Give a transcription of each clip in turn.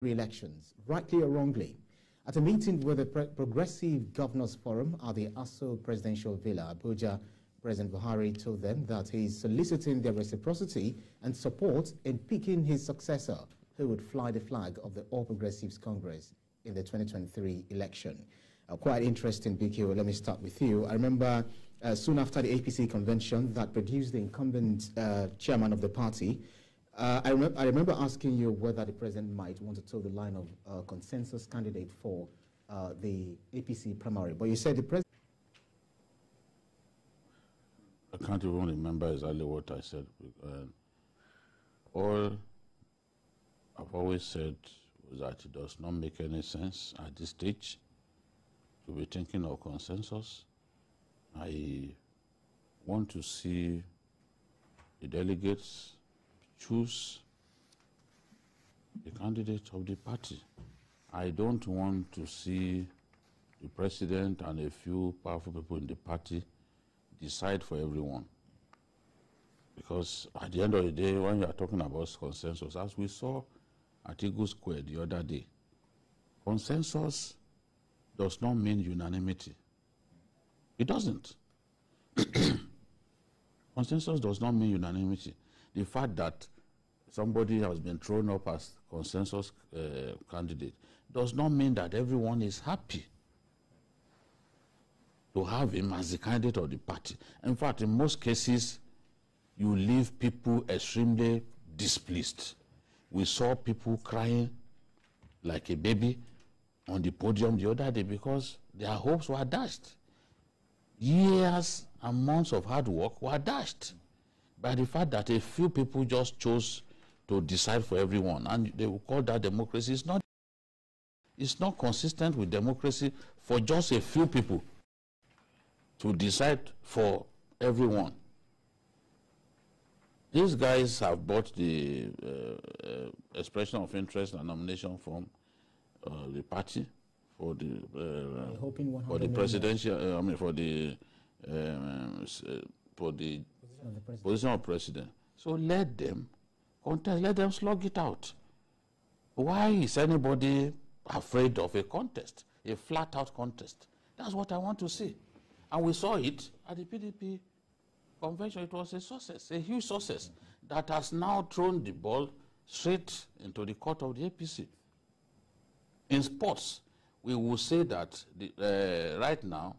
re-elections, rightly or wrongly. At a meeting with the Progressive Governors Forum at the Aso Presidential Villa, Abuja, President Buhari told them that he is soliciting their reciprocity and support in picking his successor, who would fly the flag of the All Progressives Congress in the 2023 election. Quite interesting, BQ. Let me start with you. I remember soon after the APC convention that produced the incumbent chairman of the party, I remember asking you whether the president might want to toe the line of consensus candidate for the APC primary. But you said the president... I can't even remember exactly what I said. All I've always said was that it does not make any sense at this stage to be thinking of consensus. I want to see the delegates choose the candidate of the party. I don't want to see the president and a few powerful people in the party decide for everyone. Because at the end of the day, when you are talking about consensus, as we saw at Eagle Square the other day, consensus does not mean unanimity. It doesn't. Consensus does not mean unanimity. The fact that somebody has been thrown up as consensus candidate does not mean that everyone is happy to have him as the candidate of the party. In fact, in most cases, you leave people extremely displeased. We saw people crying like a baby on the podium the other day because their hopes were dashed. Years and months of hard work were dashed by the fact that a few people just chose to decide for everyone, and they will call that democracy. It's not consistent with democracy for just a few people to decide for everyone. These guys have bought the expression of interest and nomination from the party for the presidential. For the position of president. So let them contest. Let them slug it out. Why is anybody afraid of a contest, a flat-out contest? That's what I want to see. And we saw it at the PDP convention. It was a success, a huge success, that has now thrown the ball straight into the court of the APC. In sports, we will say that right now,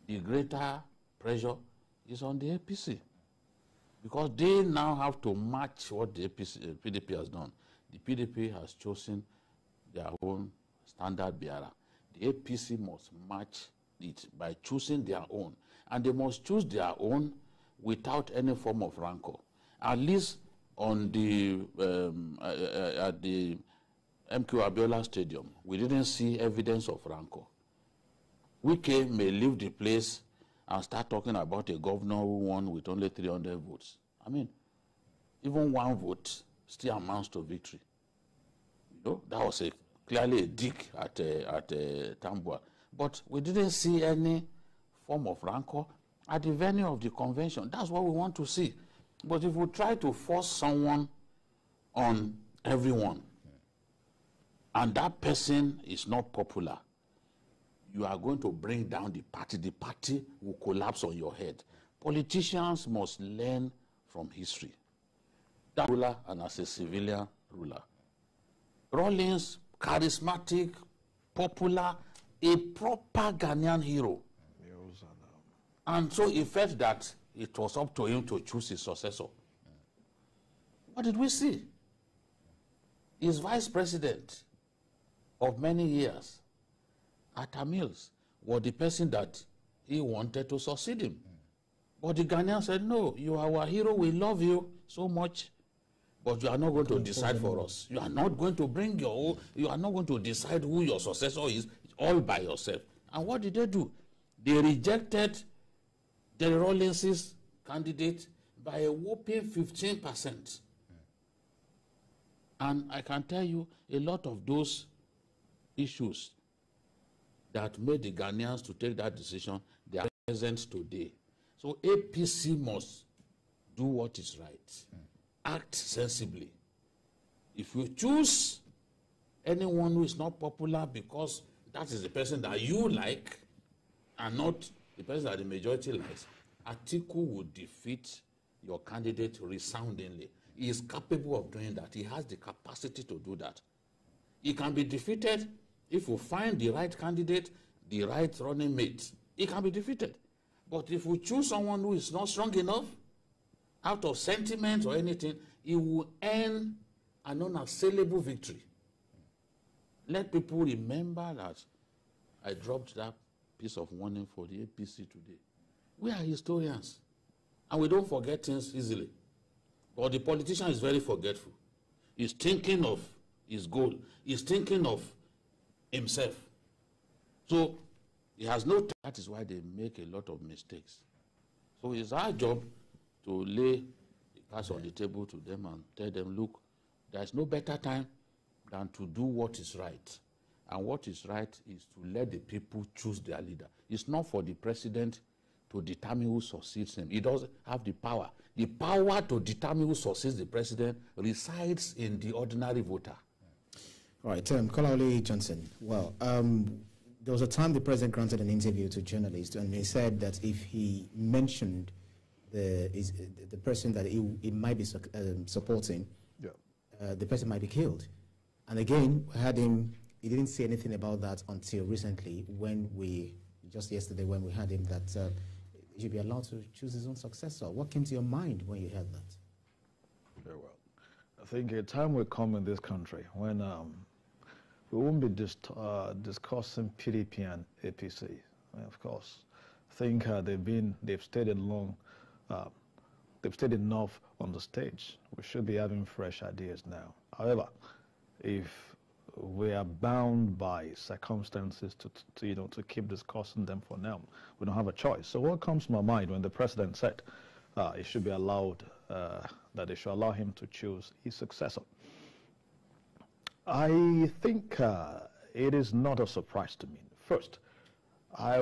the greater pressure is on the APC, because they now have to match what the PDP has done. The PDP has chosen their own standard bearer. The APC must match it by choosing their own, and they must choose their own without any form of rancor. At least on the at the MQ Abiola Stadium, we didn't see evidence of rancor. Wike may leave the place and start talking about a governor who won with only 300 votes. I mean, even one vote still amounts to victory. You know, that was clearly a dig at Tambua. But we didn't see any form of rancor at the venue of the convention. That's what we want to see. But if we try to force someone on everyone, and that person is not popular, you are going to bring down the party. The party will collapse on your head. Politicians must learn from history. That ruler and as a civilian ruler. Rawlings, charismatic, popular, a proper Ghanaian hero. And so he felt that it was up to him to choose his successor. What did we see? His vice president of many years, Atta Mills, was the person that he wanted to succeed him. But the Ghanaians said, no, you are our hero, we love you so much, but you are not going to decide for us. You are not going to bring your own, you are not going to decide who your successor is all by yourself. And what did they do? They rejected the Rawlings' candidate by a whopping 15%. And I can tell you a lot of those issues that made the Ghanaians to take that decision, they are present today. So APC must do what is right. Act sensibly. If you choose anyone who is not popular because that is the person that you like and not the person that the majority likes, Atiku would defeat your candidate resoundingly. He is capable of doing that. He has the capacity to do that. He can be defeated if we find the right candidate, the right running mate. He can be defeated. But if we choose someone who is not strong enough, out of sentiment or anything, he will earn an unassailable victory. Let people remember that I dropped that piece of warning for the APC today. We are historians, and we don't forget things easily. But the politician is very forgetful. He's thinking of his goal. He's thinking of himself. So he has no time. That is why they make a lot of mistakes. So it's our job to lay the cards on the table to them and tell them, look, there's no better time than to do what is right. And what is right is to let the people choose their leader. It's not for the president to determine who succeeds him. He doesn't have the power. The power to determine who succeeds the president resides in the ordinary voter. All right, Kolawole Johnson. Well, there was a time the president granted an interview to journalists, and he said that if he mentioned the person that he might be supporting, the person might be killed. And again, we had him. He didn't say anything about that until recently, just yesterday, when we had him that he should be allowed to choose his own successor. What came to your mind when you heard that? Very well. I think a time will come in this country when we won't be discussing PDP and APC. Of course, I think they've stayed they've stayed enough on the stage. We should be having fresh ideas now. However, if we are bound by circumstances to keep discussing them for now, we don't have a choice. So what comes to my mind when the president said it should be allowed, that they should allow him to choose his successor? I think it is not a surprise to me. First, I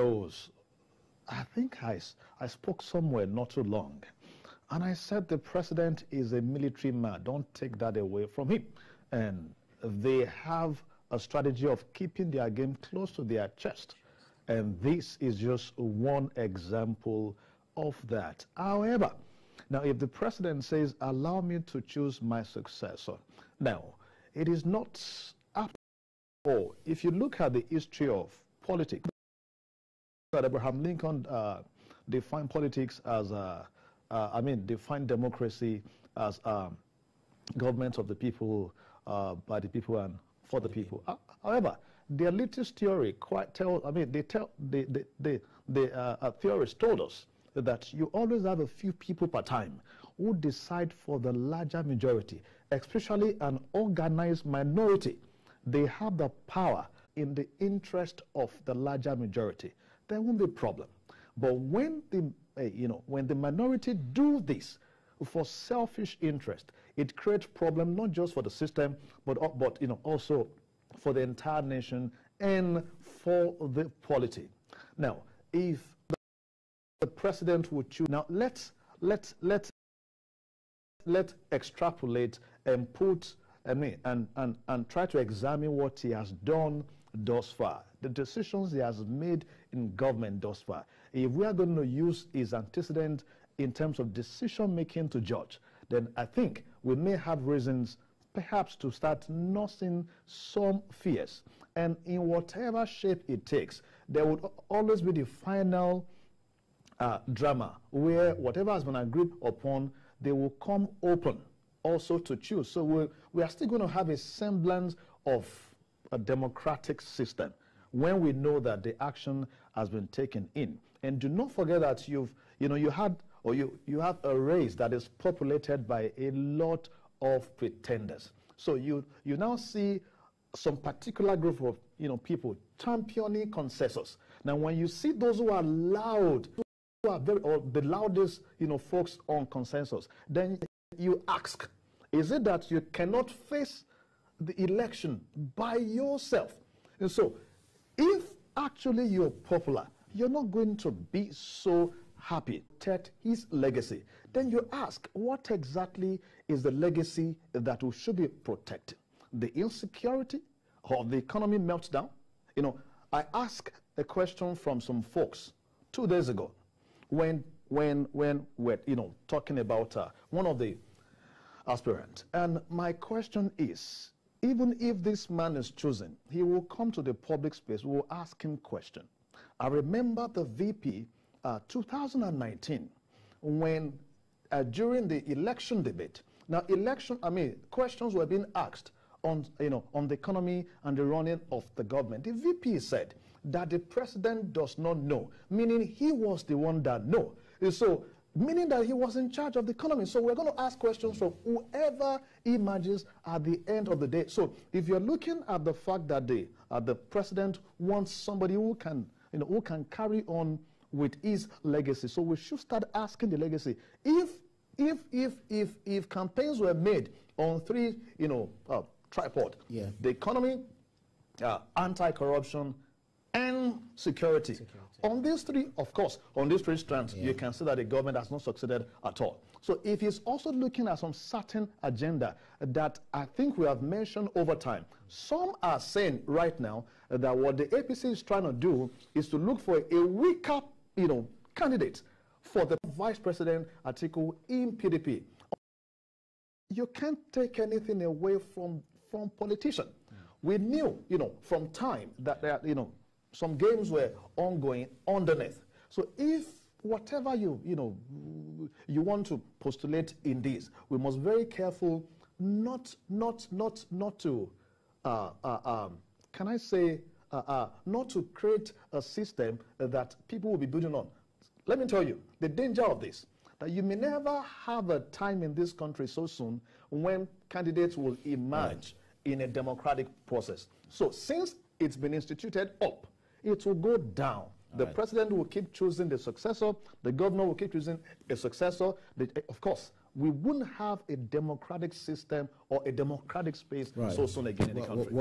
think I spoke somewhere not too long, and I said the president is a military man. Don't take that away from him. And they have a strategy of keeping their game close to their chest. And this is just one example of that. However, now if the president says, allow me to choose my successor, now, it is not up or if you look at the history of politics, that Abraham Lincoln defined politics as, defined democracy as government of the people, by the people and for the people. However, the elitist theory theorists told us that you always have a few people per time who decide for the larger majority, especially an organized minority. They have the power in the interest of the larger majority. There won't be a problem. But when the minority do this for selfish interest, it creates problem not just for the system, but also for the entire nation and for the polity. Now, if the president would choose, now let's extrapolate and put and try to examine what he has done thus far, the decisions he has made in government thus far. If we are going to use his antecedent in terms of decision making to judge, then I think we may have reasons perhaps to start nursing some fears. And in whatever shape it takes, there would always be the final drama where whatever has been agreed upon, they will come open also to choose. So we are still going to have a semblance of a democratic system when we know that the action has been taken in. And do not forget that you have a race that is populated by a lot of pretenders. So you now see some particular group of people championing consensus. Now, when you see those who are loud, who are the loudest folks on consensus, then you ask, is it that you cannot face the election by yourself? And so, if actually you're popular, you're not going to be so happy to his legacy. Then you ask, what exactly is the legacy that we should be protecting? The insecurity of the economy meltdown? You know, I asked a question from some folks 2 days ago when we're, you know, talking about one of the aspirants. And my question is, even if this man is chosen, he will come to the public space, we will ask him question. I remember the VP 2019 when during the election debate, now questions were being asked on, you know, on the economy and the running of the government. The VP said that the president does not know, meaning he was the one that know. So, meaning that he was in charge of the economy. So we're going to ask questions from whoever emerges at the end of the day. So if you're looking at the fact that the president wants somebody who can, you know, who can carry on with his legacy, so we should start asking the legacy. If campaigns were made on three, you know, tripod, the economy, anti-corruption, and security. On these three, of course, on these three strands, you can see that the government has not succeeded at all. So if he's also looking at some certain agenda that I think we have mentioned over time, some are saying right now that what the APC is trying to do is to look for a weaker, you know, candidate for the vice president Atiku in PDP. You can't take anything away from politicians. We knew, you know, from time that, you know, some games were ongoing underneath. So if whatever you want to postulate in this, we must be very careful not to can I say not to create a system that people will be building on. Let me tell you the danger of this, that you may never have a time in this country so soon when candidates will emerge in a democratic process. So since it's been instituted up, it will go down. The president will keep choosing the successor. The governor will keep choosing a successor. Of course, we wouldn't have a democratic system or a democratic space so soon again in the country.